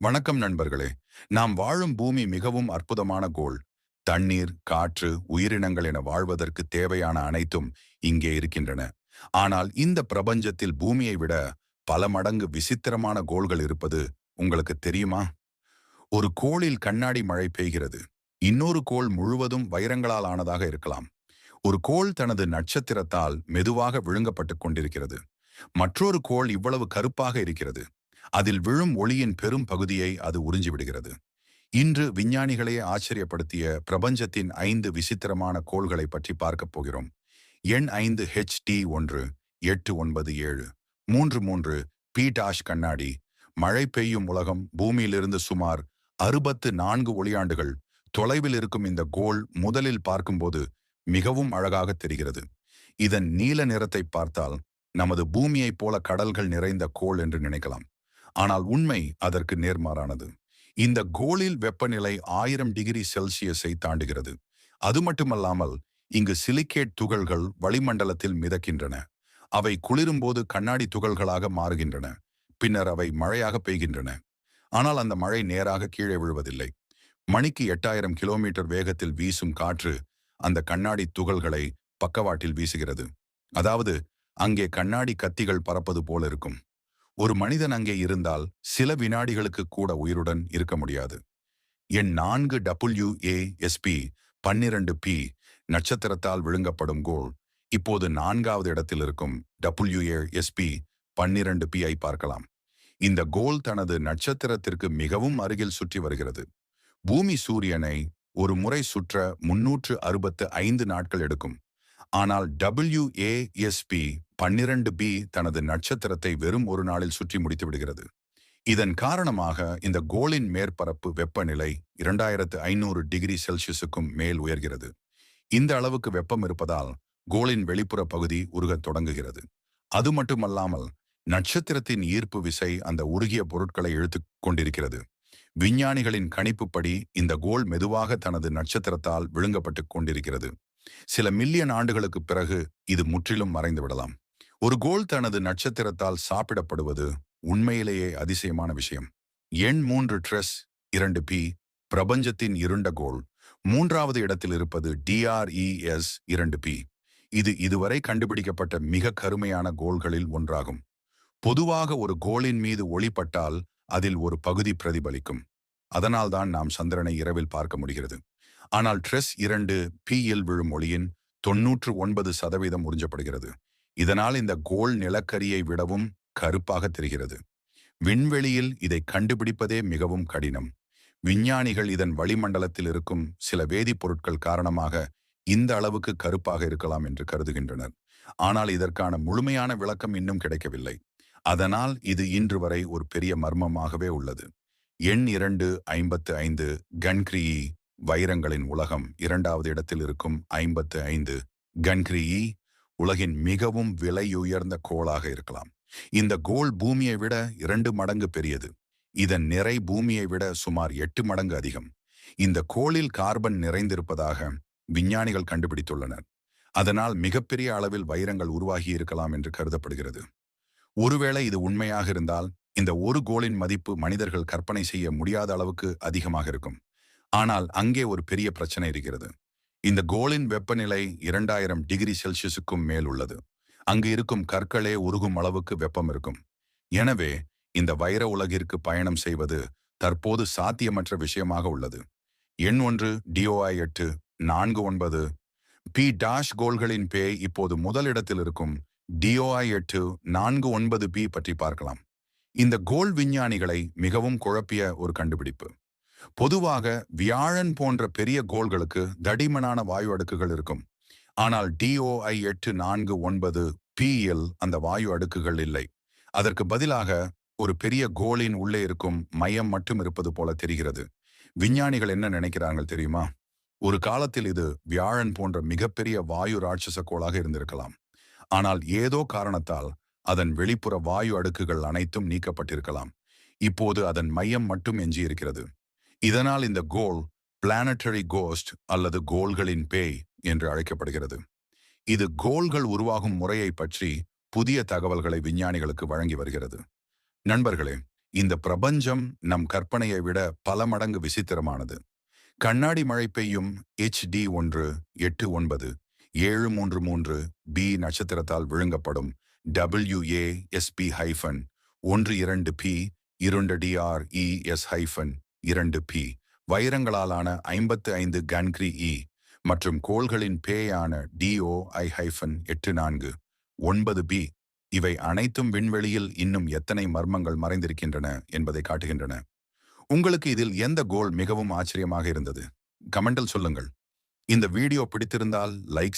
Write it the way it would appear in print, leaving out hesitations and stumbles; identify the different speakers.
Speaker 1: வணக்கம் நண்பர்களே. நாம் வாழும் பூமி மிகவும் அற்புதமான கோள். தண்ணீர், காற்று, உயிரினங்கள் என வாழ்வதற்கு தேவையான அனைத்தும் இங்கே இருக்கின்றன. ஆனால் இந்த பிரபஞ்சத்தில் பூமியை விட பல மடங்கு விசித்திரமான கோள்கள் இருப்பது உங்களுக்கு தெரியுமா? ஒரு கோளில் கண்ணாடி மழை பெய்கிறது. இன்னொரு கோள் முழுவதும் வைரங்களால் ஆனதாக இருக்கலாம். ஒரு கோள் தனது நட்சத்திரத்தால் மெதுவாக விழுங்கப்பட்டுக் கொண்டிருக்கிறது. மற்றொரு கோள் இவ்வளவு கருப்பாக இருக்கிறது. அதில் விழும் ஒளியின் பெரும் பகுதியை அது உறிஞ்சிவிடுகிறது. இன்று விஞ்ஞானிகளையே ஆச்சரியப்படுத்திய பிரபஞ்சத்தின் 5 விசித்திரமான கோள்களை பற்றி பார்க்கப் போகிறோம். எண் 5 HT1 897 33 பீடாஷ் கண்ணாடி. மழை பெய்யும் உலகம் பூமியிலிருந்து சுமார் 64 ஒளியாண்டுகள் தொலைவில் இருக்கும் இந்த கோள் முதலில் பார்க்கும்போது மிகவும் அழகாக தெரிகிறது. இதன் நீல நிறத்தை பார்த்தால் நமது பூமியைப் போல கடல்கள் நிறைந்த கோள் என்று நினைக்கலாம். ஆனால் உண்மை அதற்கு நேர்மாறானது. இந்த கோளில் வெப்பநிலை 1000 டிகிரி செல்சியஸை தாண்டுகிறது. அது மட்டுமல்லாமல் இங்கு சிலிக்கேட் துகள்கள் வளிமண்டலத்தில் மிதக்கின்றன. அவை குளிரும்போது கண்ணாடி துகள்களாக மாறுகின்றன. பின்னர் அவை மழையாக பெய்கின்றன. ஆனால் அந்த மழை நேராக கீழே விழுவதில்லை. மணிக்கு 8000 கிலோமீட்டர் வேகத்தில் வீசும் காற்று அந்த கண்ணாடி துகள்களை பக்கவாட்டில் வீசுகிறது. அதாவது அங்கே கண்ணாடி கத்திகள் பறப்பது போல இருக்கும். ஒரு மனிதன் அங்கே இருந்தால் சில வினாடிகளுக்கு கூட உயிருடன் இருக்க முடியாது. எண் 4 WASP 12P நட்சத்திரத்தால் விழுங்கப்படும் கோள். இப்போது 4வது இடத்தில் இருக்கும் WASP 12P ஐ பார்க்கலாம். இந்த கோள் தனது நட்சத்திரத்திற்கு மிகவும் அருகில் சுற்றி வருகிறது. பூமி சூரியனை ஒரு முறை சுற்ற 365 நாட்கள் எடுக்கும். ஆனால் WASP 12B தனது நட்சத்திரத்தை வெறும் ஒரு நாளில் சுற்றி முடித்து விடுகிறது. இதன் காரணமாக இந்த கோளின் மேற்பரப்பு வெப்பநிலை 2500 டிகிரி செல்சியஸுக்கும் மேல் உயர்கிறது. இந்த அளவுக்கு வெப்பம் இருப்பதால் கோளின் வெளிப்புற பகுதி உருகத் தொடங்குகிறது. அது மட்டுமல்லாமல் நட்சத்திரத்தின் ஈர்ப்பு விசை அந்த உருகிய பொருட்களை இழுத்துக் கொண்டிருக்கிறது. விஞ்ஞானிகளின் கணிப்புப்படி இந்த கோள் மெதுவாக தனது நட்சத்திரத்தால் விழுங்கப்பட்டுக் கொண்டிருக்கிறது. சில மில்லியன் ஆண்டுகளுக்கு பிறகு இது முற்றிலும் மறைந்து விடலாம். ஒரு கோள் தனது நட்சத்திரத்தால் சாப்பிடப்படுவது உண்மையிலேயே அதிசயமான விஷயம். எண் 3 ட்ரெஸ் 2P பிரபஞ்சத்தின் இருண்ட கோள். 3வது இடத்தில் இருப்பது DRES 2P. இது இதுவரை கண்டுபிடிக்கப்பட்ட மிக கருமையான கோள்களில் ஒன்றாகும். பொதுவாக ஒரு கோளின் மீது ஒளிப்பட்டால் அதில் ஒரு பகுதி பிரதிபலிக்கும். அதனால்தான் நாம் சந்திரனை இரவில் பார்க்க முடிகிறது. ஆனால் ட்ரெஸ் 2P-யில் விழும் ஒளியின் 99% உறிஞ்சப்படுகிறது. இதனால் இந்த கோள் நிலக்கரியை விடவும் கருப்பாக தெரிகிறது. விண்வெளியில் இதை கண்டுபிடிப்பதே மிகவும் கடினம். விஞ்ஞானிகள் இதன் வளிமண்டலத்தில் இருக்கும் சில வேதிப்பொருட்கள் காரணமாக இந்த அளவுக்கு கருப்பாக இருக்கலாம் என்று கருதுகின்றனர். ஆனால் இதற்கான முழுமையான விளக்கம் இன்னும் கிடைக்கவில்லை. அதனால் இது இன்று வரை ஒரு பெரிய மர்மமாகவே உள்ளது. எண் 255 கன்கிரீ வைரங்களின் உலகம். 2வது இடத்தில் இருக்கும் 55 கன்கிரீ உலகின் மிகவும் விலையுயர்ந்த கோளாக இருக்கலாம். இந்த கோள் பூமியை விட 2 மடங்கு பெரியது. இதன் நிறை பூமியை விட சுமார் 8 மடங்கு அதிகம். இந்த கோளில் கார்பன் நிறைந்திருப்பதாக விஞ்ஞானிகள் கண்டுபிடித்துள்ளனர். அதனால் மிகப்பெரிய அளவில் வைரங்கள் உருவாகி இருக்கலாம் என்று கருதப்படுகிறது. ஒருவேளை இது உண்மையாக இருந்தால் இந்த ஒரு கோளின் மதிப்பு மனிதர்கள் கற்பனை செய்ய முடியாத அளவுக்கு அதிகமாக இருக்கும். ஆனால் அங்கே ஒரு பெரிய பிரச்சனை இருக்கிறது. இந்த கோளின் வெப்பநிலை 2000 டிகிரி செல்சியஸுக்கும் மேல் உள்ளது. அங்கு இருக்கும் கற்களே உருகும் அளவுக்கு வெப்பம் இருக்கும். எனவே இந்த வைர உலகிற்கு பயணம் செய்வது தற்போது சாத்தியமற்ற விஷயமாக உள்ளது. எண் 1 DOI 849 P- கோள்களின் பேய். இப்போது முதலிடத்தில் இருக்கும் DOI 849P பற்றி பார்க்கலாம். இந்த கோள் விஞ்ஞானிகளை மிகவும் குழப்பிய ஒரு கண்டுபிடிப்பு. பொதுவாக வியாழன் போன்ற பெரிய கோள்களுக்கு தடிமனான வாயு அடுக்குகள் இருக்கும். ஆனால் DOI 849P-யில் அந்த வாயு அடுக்குகள் இல்லை. அதற்கு பதிலாக ஒரு பெரிய கோளின் உள்ளே இருக்கும் மையம் மட்டும் இருப்பது போல தெரிகிறது. விஞ்ஞானிகள் என்ன நினைக்கிறார்கள் தெரியுமா? ஒரு காலத்தில் இது வியாழன் போன்ற மிகப்பெரிய வாயு ராட்சச கோளாக இருந்திருக்கலாம். ஆனால் ஏதோ காரணத்தால் அதன் வெளிப்புற வாயு அடுக்குகள் அனைத்தும் நீக்கப்பட்டிருக்கலாம். இப்போது அதன் மையம் மட்டும் எஞ்சியிருக்கிறது. இதனால் இந்த கோள் பிளானட்டரி கோஸ்ட் அல்லது கோள்களின் பேய் என்று அழைக்கப்படுகிறது. இது கோள்கள் உருவாகும் முறையை பற்றி புதிய தகவல்களை விஞ்ஞானிகளுக்கு வழங்கி வருகிறது. நண்பர்களே, இந்த பிரபஞ்சம் நம் கற்பனையை விட பல மடங்கு விசித்திரமானது. கண்ணாடி மழை பெய்யும் HD 1 8 9 733 பி நட்சத்திரத்தால் விழுங்கப்படும் WASP-12P இருண்ட DRES-2P வைரங்களாலான 55 கன்கிரி மற்றும் கோள்களின் பேயான DOI-84 9B இவை அனைத்தும் விண்வெளியில் இன்னும் எத்தனை மர்மங்கள் மறைந்திருக்கின்றன என்பதை காட்டுகின்றன. உங்களுக்கு இதில் எந்த கோள் மிகவும் ஆச்சரியமாக இருந்தது? கமெண்டில் சொல்லுங்கள். இந்த வீடியோ பிடித்திருந்தால் லைக்